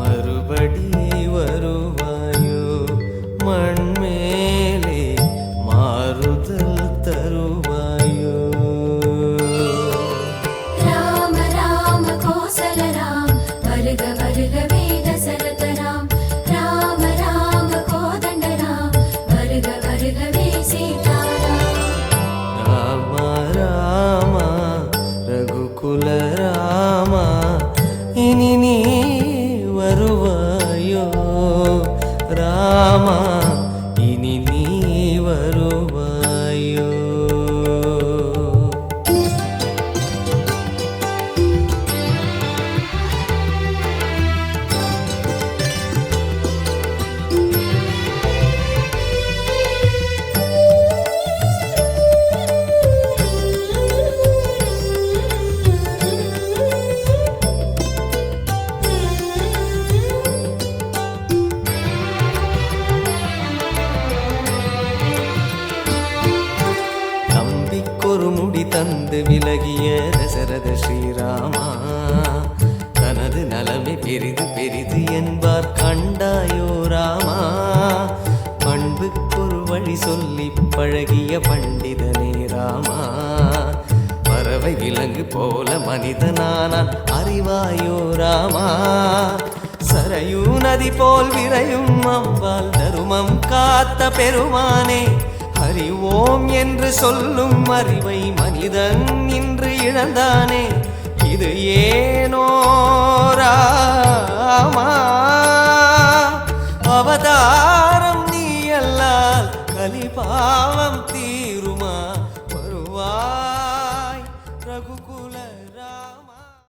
மறுபடி வருவாயோ மண்மேலே மாறுதல் தருவாயோ. ராம ராம கோசல ராம் வருக வருகவே தசரத ராம். ராம ராம கோதண்ட ராம் வருக வருகவே சீதாராம். ராம ராம ரகுகுல ராம இனி நீ வருவாயோ ராமா இனி நீ வருவாயோ. நம்பிக்கொரு முடி தந்து விலகிய தசரத ஸ்ரீராமா தனது நலமே பெரிது பெரிது என்பார் கண்டாயோ ராமா. பண்புக்கொரு வழி சொல்லி பழகிய பண்டிதனே ராமா. பறவை விலங்கு போல மனிதனானான் அறிவாயோ ராமா. சரையூ நதி போல் விரையும் அம்பால் தருமம் காத்த பெருமானே. ஹரி ஓம் என்று சொல்லும் அறிவை மனிதன் இன்று இழந்தானே. இது ஏனோ